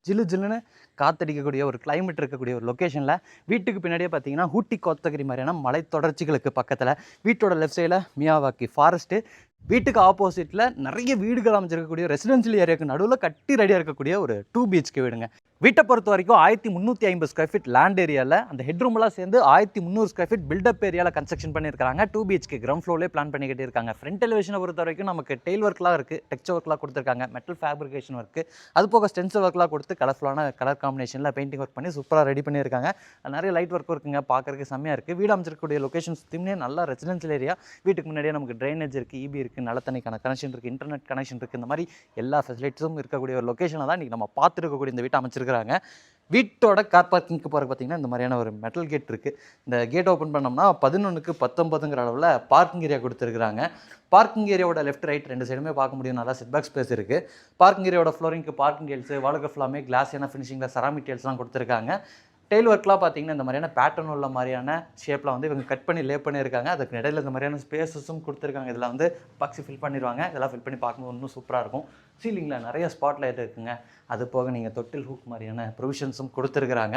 ஜில்லு ஜில்லுன்னு காத்தடிக்கக்கூடிய ஒரு கிளைமேட் இருக்கக்கூடிய ஒரு லொக்கேஷனில் வீட்டுக்கு பின்னாடியே பார்த்தீங்கன்னா ஊட்டி கோத்தகிரி மாதிரியான மலை தொடர்ச்சிகளுக்கு பக்கத்தில் வீட்டோட லெஃப்ட் சைடில் மியாவாக்கி ஃபாரஸ்ட்டு, வீட்டுக்கு ஆப்போசிட்டில் நிறைய வீடுகள் அமைச்சிருக்கக்கூடிய ரெசிடென்ஷியல் ஏரியாவுக்கு நடுவில் கட்டி ரெடியாக இருக்கக்கூடிய ஒரு 2 BHK வீடுங்க. வீட்டை பொறுத்த வரைக்கும் 1350 ஸ்கொயர் ஃபீட் லேண்ட் ஏரியாவில் அந்த ஹெட்ரூம்லாம் சேர்ந்து 1300 ஸ்கொயர் ஃபீட் பில்டப் ஏரியாவில் கன்ஸ்ட்ரக்ஷன் பண்ணியிருக்காங்க. 2 BHK கிரவுண்ட் ஃப்ளோர்லேயே பிளான் பண்ணி கட்டியிருக்காங்க. ஃப்ரண்ட் எலிவேஷனை பொறுத்த வரைக்கும் நமக்கு டெயில் ஒர்க்லாம் இருக்குது, டெக்ஸ்சர் ஒர்க்லாம் கொடுத்துருக்காங்க, மெட்டல் ஃபேப்ரிகேஷன் ஒர்க்கு, அது போக ஸ்டென்சில் ஒர்க்லாம் கொடுத்து கலர்ஃபுல்லான கலர் காம்பினேஷனில் பெயிண்டிங் ஒர்க் பண்ணி சூப்பராக ரெடி பண்ணியிருக்காங்க. நிறைய லைட் ஒர்க் இருக்குங்க, பார்க்குறதுக்கு செம்மையாக இருக்குது. வீடு அமைச்சிருக்கக்கூடிய லொக்கேஷன் சுற்றியுமே நல்லா ரெசிடென்ஷியல் ஏரியா. வீட்டுக்கு முன்னாடியே நமக்கு ட்ரைனேஜ் இருக்குது, EB இருக்குது, நல்ல தண்ணிக்கான கனெக்ஷன் இருக்குது, இன்டர்நெட் கனெக்ஷன் இருக்குது. இந்த மாதிரி எல்லா ஃபெசிலிட்டிஸும் இருக்கக்கூடிய ஒரு லொக்கேஷனை தான் இன்றைக்கி நம்ம பார்த்துருக்கக்கூடிய இந்த வீட்டை அமைச்சிருக்காங்க. வீட்டோட கார் பார்க்கிங்க்கு போகிறக்கு பார்த்தீங்கன்னா இந்த மாதிரியான ஒரு மெட்டல் கேட் இருக்குது. இந்த கேட் ஓப்பன் பண்ணோம்னா 11க்கு 19ங்கிற அளவில் பார்க்கிங் ஏரியா கொடுத்துருக்குறாங்க. பார்க்கிங் ஏரியாவோட லெஃப்ட் ரைட் ரெண்டு சைடுமே பார்க்க முடியும், நல்லா செட்பேக் ஸ்பேஸ் இருக்குது. பார்க்கிங் ஏரியாவோட ஃப்ளோரிங்க்கு பார்க்கிங் டெயில்ஸு, வாலுக்கு ஃபுல்லாமே கிளாஸியான ஃபினிஷிங்கில் செராமிக் டெயில்ஸ்லாம் கொடுத்துருக்காங்க. டெயில் ஒர்க்லாம் பார்த்தீங்கன்னா இந்த மாதிரியான பேட்டர்ன் உள்ள மாதிரியான ஷேப்பில் வந்து இவங்க கட் பண்ணி லே பண்ணியிருக்காங்க. அதுக்கு இடையில இந்த மாதிரியான ஸ்பேஸஸும் கொடுத்துருக்காங்க. இதில் வந்து பாக்ஸி ஃபில் பண்ணிடுவாங்க. இதெல்லாம் ஃபில் பண்ணி பார்க்கும்போது இன்னும் சூப்பராக இருக்கும். சீலிங்கில் நிறைய ஸ்பாட் லைட் இருக்குங்க. அது போக நீங்கள் தொட்டில் ஹூக் மாதிரியான ப்ரொவிஷன்ஸும் கொடுத்துருக்குறாங்க.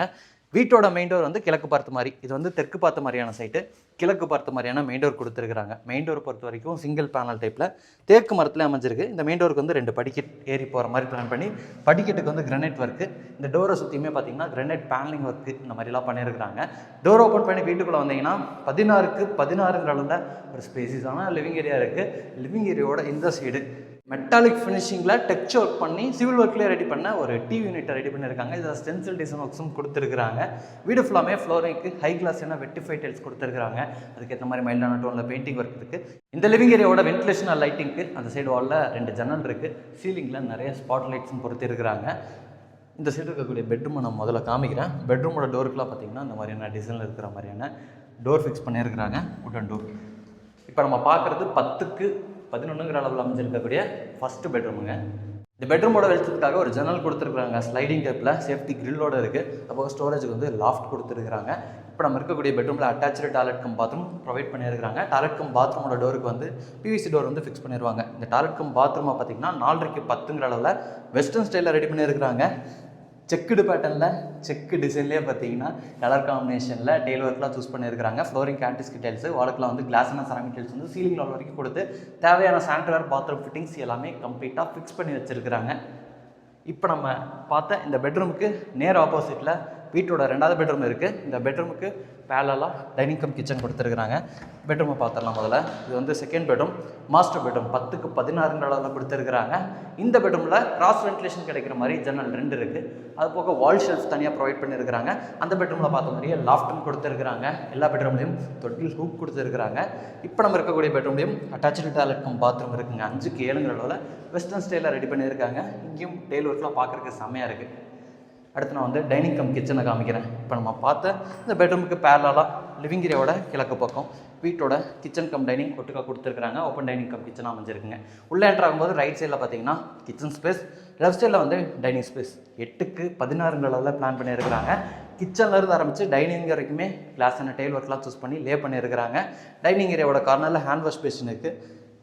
வீட்டோட மெயின் டோர் வந்து கிழக்கு பார்த்த மாதிரி, இது வந்து தெற்கு பார்த்த மாதிரியான சைட்டு, கிழக்கு பார்த்த மாதிரியான மெயின் டோர் கொடுத்துருக்குறாங்க. மெயின் டோர் பொறுத்த வரைக்கும் சிங்கிள் பேனல் டைப்பில் தேக்கு மரத்தில் அமைஞ்சிருக்கு. இந்த மெயின் டோருக்கு வந்து 2 படிக்கட் ஏறி போகிற மாதிரி பிளான் பண்ணி, படிக்கட்டுக்கு வந்து கிரானைட் ஒர்க்கு, இந்த டோரை சுற்றியுமே பார்த்தீங்கன்னா கிரானைட் பேனலிங் ஒர்க்கு இந்த மாதிரிலாம் பண்ணியிருக்கிறாங்க. டோர் ஓப்பன் பண்ணி வீட்டுக்குள்ளே வந்தீங்கன்னா 16க்கு 16ங்கிற அளவில் ஒரு ஸ்பேசிஸான லிவிங் ஏரியா இருக்குது. லிவிங் ஏரியாவோட இந்த சைடு மெட்டாலிக் ஃபினிஷிங்கில் டெக்ஸ்சர் ஒர்க் பண்ணி சிவில் ஒர்க்லேயே ரெடி பண்ண ஒரு டிவி யூனிட்டை ரெடி பண்ணியிருக்காங்க. இதில் ஸ்டென்சில் டிசைன் ஒர்க்ஸும் கொடுத்துருக்குறாங்க. வீடு ஃபுல்லாமே ஃப்ளோரிங்க்கு ஹை கிளாஸான வெட்டிஃபை டைல்ஸ் கொடுத்துருக்குறாங்க. அதுக்கேற்ற மாதிரி மைல்டான டோனில் பெயிண்டிங் ஒர்க் இருக்குது. இந்த லிவிங் ஏரியாவோட வென்டிலேஷன் லைட்டிங்க்கு அந்த சைடு வாலில் 2 ஜன்னல் இருக்குது. சீலிங்கில் நிறைய ஸ்பாட் லைட்ஸும் பொறுத்திருக்கிறாங்க. இந்த சைடு இருக்கக்கூடிய பெட்ரூமை நான் முதல்ல காமிக்கிறேன். பெட்ரூமோட டோருக்குலாம் பார்த்தீங்கன்னா இந்த மாதிரியான டிசைனில் இருக்கிற மாதிரியான டோர் ஃபிக்ஸ் பண்ணியிருக்கிறாங்க, உட்டன் டோர். இப்போ நம்ம பார்க்குறது 10க்கு 11ங்கிற அளவில் அமைஞ்சிருக்கக்கூடிய ஃபஸ்ட்டு பெட்ரூமுங்க. இந்த பெட்ரூமோட வெளிச்சத்துக்காக ஒரு ஜன்னல் கொடுத்துருக்குறாங்க, ஸ்லைடிங் டைப்பில் சேஃப்டி கிரில்லோடு இருக்குது. அப்போ ஸ்டோரேஜுக்கு வந்து லாஃப்ட் கொடுத்துருக்குறாங்க. இப்போ நம்ம இருக்கக்கூடிய பெட்ரூமில் attach toilet cum bathroom provide பண்ணியிருக்காங்க. டாய்லெட் கம் பாத்ரூமோட டோருக்கு வந்து PVC டோர் வந்து ஃபிக்ஸ் பண்ணிடுவாங்க. இந்த டாய்லெட் கம் பாத்ரூமை பார்த்தீங்கன்னா 4.5க்கு 10ங்கிற அளவில் வெஸ்டர்ன் ஸ்டைலில் ரெடி பண்ணியிருக்கிறாங்க. செக்குடு பேட்டர்னில் செக்கு டிசைன்லேயே பார்த்தீங்கன்னா கலர் காம்பினேஷனில் டெயில் ஒர்க்லாம் சூஸ் பண்ணியிருக்காங்க. ஃப்ளோரிங் ஆன்டிஸ்க் டைல்ஸு, வாலுக்குலாம் வந்து கிளாஸான செராமிக் டைல்ஸ் வந்து சீலிங் லெவல் வரைக்கும் கொடுத்து தேவையான சானிட்டரி பாத்ரூம் ஃபிட்டிங்ஸ் எல்லாமே கம்ப்ளீட்டாக ஃபிக்ஸ் பண்ணி வச்சுருக்கிறாங்க. இப்போ நம்ம பார்த்த இந்த பெட்ரூமுக்கு நேர் ஆப்போசிட்டில் வீட்டோட 2வது பெட்ரூம் இருக்குது. இந்த பெட்ரூமுக்கு பேரலாக டைனிங் கம் கிச்சன் கொடுத்துருக்குறாங்க. பெட்ரூமை பார்த்துடலாம் முதல்ல. இது வந்து செகண்ட் பெட்ரூம், மாஸ்டர் பெட்ரூம். 10க்கு 16ங்கிற அளவில் கொடுத்துருக்குறாங்க. இந்த பெட்ரூமில் கிராஸ் வென்டிலேஷன் கிடைக்கிற மாதிரி ஜன்னல் 2 இருக்குது. அது போக வால் ஷெல்ஃப் தனியாக ப்ரொவைட் பண்ணியிருக்கிறாங்க. அந்த பெட்ரூமில் பார்த்த மாதிரியே லாஃப்ட்டும் கொடுத்துருக்குறாங்க. எல்லா பெட்ரூம்லேயும் தொட்டில் ஹூக் கொடுத்துருக்குறாங்க. இப்போ நம்ம இருக்கக்கூடிய பெட்ரூம்லேயும் அட்டாச்சு டாய்லெட் கம் பாத்ரூம் இருக்குங்க. 5க்கு 7ங்கிற அளவில் வெஸ்டர்ன் ஸ்டைலில் ரெடி பண்ணியிருக்காங்க. இங்கேயும் டெயில் ஒர்க்லாம் பார்க்குறதுக்கு செம்மையாக இருக்குது. அடுத்து நான் வந்து டைனிங் கம் கிச்சனை காமிக்கிறேன். இப்போ நம்ம பார்த்த இந்த பெட்ரூமுக்கு பேரலாக லிவிங் ஏரியாவோட கிழக்கு பக்கம் வீட்டோட கிச்சன் கம் டைனிங் ஒட்டுக்காக கொடுத்துருக்குறாங்க. ஓப்பன் டைனிங் கம் கிச்சனாக அமைஞ்சிருக்குங்க. உள்ளே என்ட்ரு ஆகும்போது ரைட் சைடில் பார்த்தீங்கன்னா கிச்சன் ஸ்பேஸ், லெஃப்ட் சைடில் வந்து டைனிங் ஸ்பேஸ். 8க்கு 16ங்கிற அளவில் பிளான் பண்ணியிருக்கிறாங்க. கிச்சன்லேருந்து ஆரம்பித்து டைனிங் வரைக்குமே கிளாஸான டெயில் ஒர்க்லாம் சூஸ் பண்ணி லே பண்ணியிருக்கிறாங்க. டைனிங் ஏரியாவோட கார்னரில் ஹேண்ட் வாஷ் பேஷன் இருக்குது.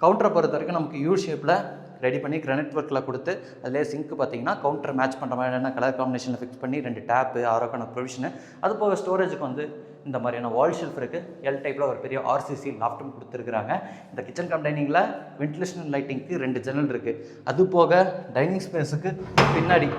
கவுண்டரை பொறுத்த வரைக்கும் நமக்கு யூ ஷேப்பில் ரெடி பண்ணி கிரானைட் ஒர்க்கில் கொடுத்து அதிலே சிங்க்கு பார்த்தீங்கன்னா கவுண்டர் மேட்ச் பண்ணுற மாதிரியான கலர் காம்பினேஷனில் ஃபிக்ஸ் பண்ணி 2 டேப்பு, ஆரோக்கான ப்ரொவிஷனு. அது போக ஸ்டோரேஜுக்கு வந்து இந்த மாதிரியான வால் ஷெல்ஃப் இருக்குது. எல் டைப்பில் ஒரு பெரிய RCC லாஃப்ட்டும் கொடுத்துருக்குறாங்க. இந்த கிச்சன் கம் டைனிங்கில் வென்டிலேஷன் லைட்டிங்க்கு 2 ஜன்னல் இருக்குது. அது போக டைனிங் ஸ்பேஸுக்கு பின்னாடி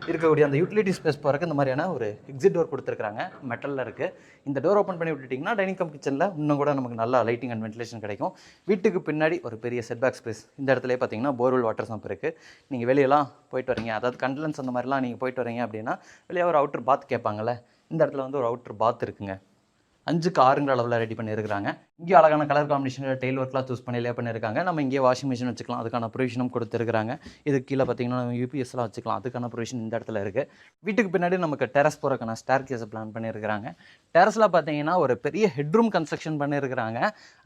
இருக்கக்கூடிய அந்த யூட்டிலிட்டி ஸ்பேஸ் போகிறக்கு இந்த மாதிரியான ஒரு எக்ஸிட் டோர் கொடுத்துருக்காங்க, மெட்டலில் இருக்குது. இந்த டோர் ஓப்பன் பண்ணி விட்டுட்டிங்கன்னா டைனிங் கம் கிச்சனில் இன்னும் கூட நமக்கு நல்லா லைட்டிங் அண்ட் வென்டிலேஷன் கிடைக்கும். வீட்டுக்கு பின்னாடி ஒரு பெரிய செட்பேக் ஸ்பேஸ். இந்த இடத்துல பார்த்தீங்கன்னா போர்வெல் வாட்டர் சம்ப் இருக்குது. நீங்கள் வெளியெல்லாம் போயிட்டு வரீங்க, அதாவது கண்ட்லன்ஸ் அந்த மாதிரிலாம் நீங்கள் போயிட்டு வரீங்க அப்படின்னா வெளியே ஒரு அவுட்டர் பாத் கேட்பாங்கள்ல, இந்த இடத்துல வந்து ஒரு அவுட்டர் பாத் இருக்குங்க. 5க்கு 6ங்கிற அளவில் ரெடி பண்ணியிருக்காங்க. இங்கே அழகான கலர் காம்பினேஷனில் டெயில் ஒர்க்லாம் சூஸ் பண்ணி லே பண்ணியிருக்காங்க. நம்ம இங்கே வாஷிங் மிஷின் வச்சுக்கலாம், அதுக்கான ப்ரொவிஷனும் கொடுத்துருக்காங்க. இதுக்கு கீழே பார்த்தீங்கன்னா UPSலாம் வச்சுக்கலாம், அதுக்கான ப்ரொவிஷன் இந்த இடத்துல இருக்குது. வீட்டுக்கு பின்னாடி நமக்கு டெரஸ் போகிறக்கான ஸ்டேர் கேஸை பிளான் பண்ணியிருக்கிறாங்க. டெரஸில் பார்த்தீங்கன்னா ஒரு பெரிய ஹெட்ரூம் கன்ஸ்ட்ரக்ஷன் பண்ணியிருக்கிறாங்க.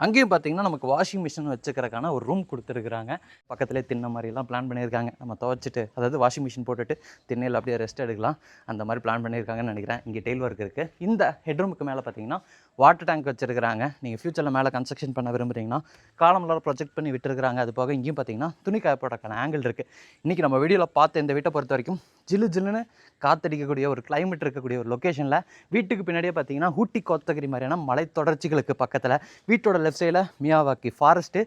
அங்கேயும் பார்த்தீங்கன்னா நமக்கு வாஷிங் மிஷின் வச்சுக்கிறக்கான ஒரு ரூம் கொடுத்துருக்குறாங்க. பக்கத்துலேயே திண்ணை மாதிரிலாம் பிளான் பண்ணியிருக்காங்க. நம்ம துவைச்சிட்டு, அதாவது வாஷிங் மிஷின் போட்டுட்டு திண்ணையில் அப்படியே ரெஸ்ட் எடுக்கலாம், அந்த மாதிரி பிளான் பண்ணியிருக்காங்கன்னு நினைக்கிறேன். இங்கே டெயில் ஒர்க் இருக்குது. இந்த ஹெட்ரூமுக்கு மேலே பார்த்தீங்கன்னா வாட்டர் டேங்க் வச்சுருக்கிறாங்க. நீங்கள் ஃபியூச்சரில் சைடில் மேலே கன்ஸ்ட்ரக்ஷன் பண்ண விரும்புகிறீங்கன்னா காலம்லாம் ப்ரொஜெக்ட் பண்ணி விட்டுருக்காங்க. அது போக இங்கேயும் பார்த்தீங்கன்னா துணி காய போடுறதுக்கான ஆங்கிள் இருக்குது. இன்றைக்கி நம்ம வீடியோவில் பார்த்த இந்த வீட்டை பொறுத்த வரைக்கும் ஜில்லுன்னு காற்றடிக்கக்கூடிய ஒரு கிளைமேட் இருக்கக்கூடிய ஒரு லொக்கேஷனில் வீட்டுக்கு பின்னாடியே பார்த்தீங்கன்னா ஊட்டி கோத்தகிரி மாதிரியான மலை தொடர்ச்சிகளுக்கு பக்கத்தில் வீட்டோட லெஃப்ட் சைடில் மியாவாக்கி ஃபாரஸ்ட்டு,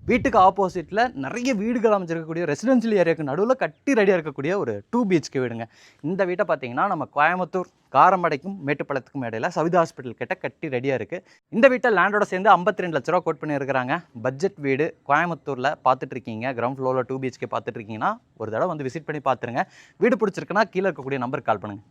வீட்டுக்கு ஆப்போசிட்டில் நிறைய வீடுகள் அமைச்சிருக்கக்கூடிய ரெசிடென்ஷியல் ஏரியாவுக்கு நடுவில் கட்டி ரெடியாக இருக்கக்கூடிய ஒரு 2 BHK வீடுங்க. இந்த வீட்டை பார்த்தீங்கன்னா நம்ம கோயம்புத்தூர் காரமடைக்கும் மேட்டுப்பாளையத்துக்கும் இடையில சவிதா ஹாஸ்பிட்டல் கிட்ட கட்டி ரெடியாக இருக்குது. இந்த வீட்டை லேண்டோட சேர்ந்து 52 லட்ச ரூபா கோட் பண்ணியிருக்கிறாங்க. பட்ஜெட் வீடு கோயம்புத்தூரில் பார்த்துட்டு இருக்கீங்க, கிரவுண்ட் ஃப்ளோரில் 2 BHK பார்த்துட்டு இருக்கீங்கன்னா ஒரு தடவை வந்து விசிட் பண்ணி பார்த்துருங்க. வீடு பிடிச்சிருக்குன்னா கீழே இருக்கக்கூடிய நம்பருக்கு கால் பண்ணுங்கள்.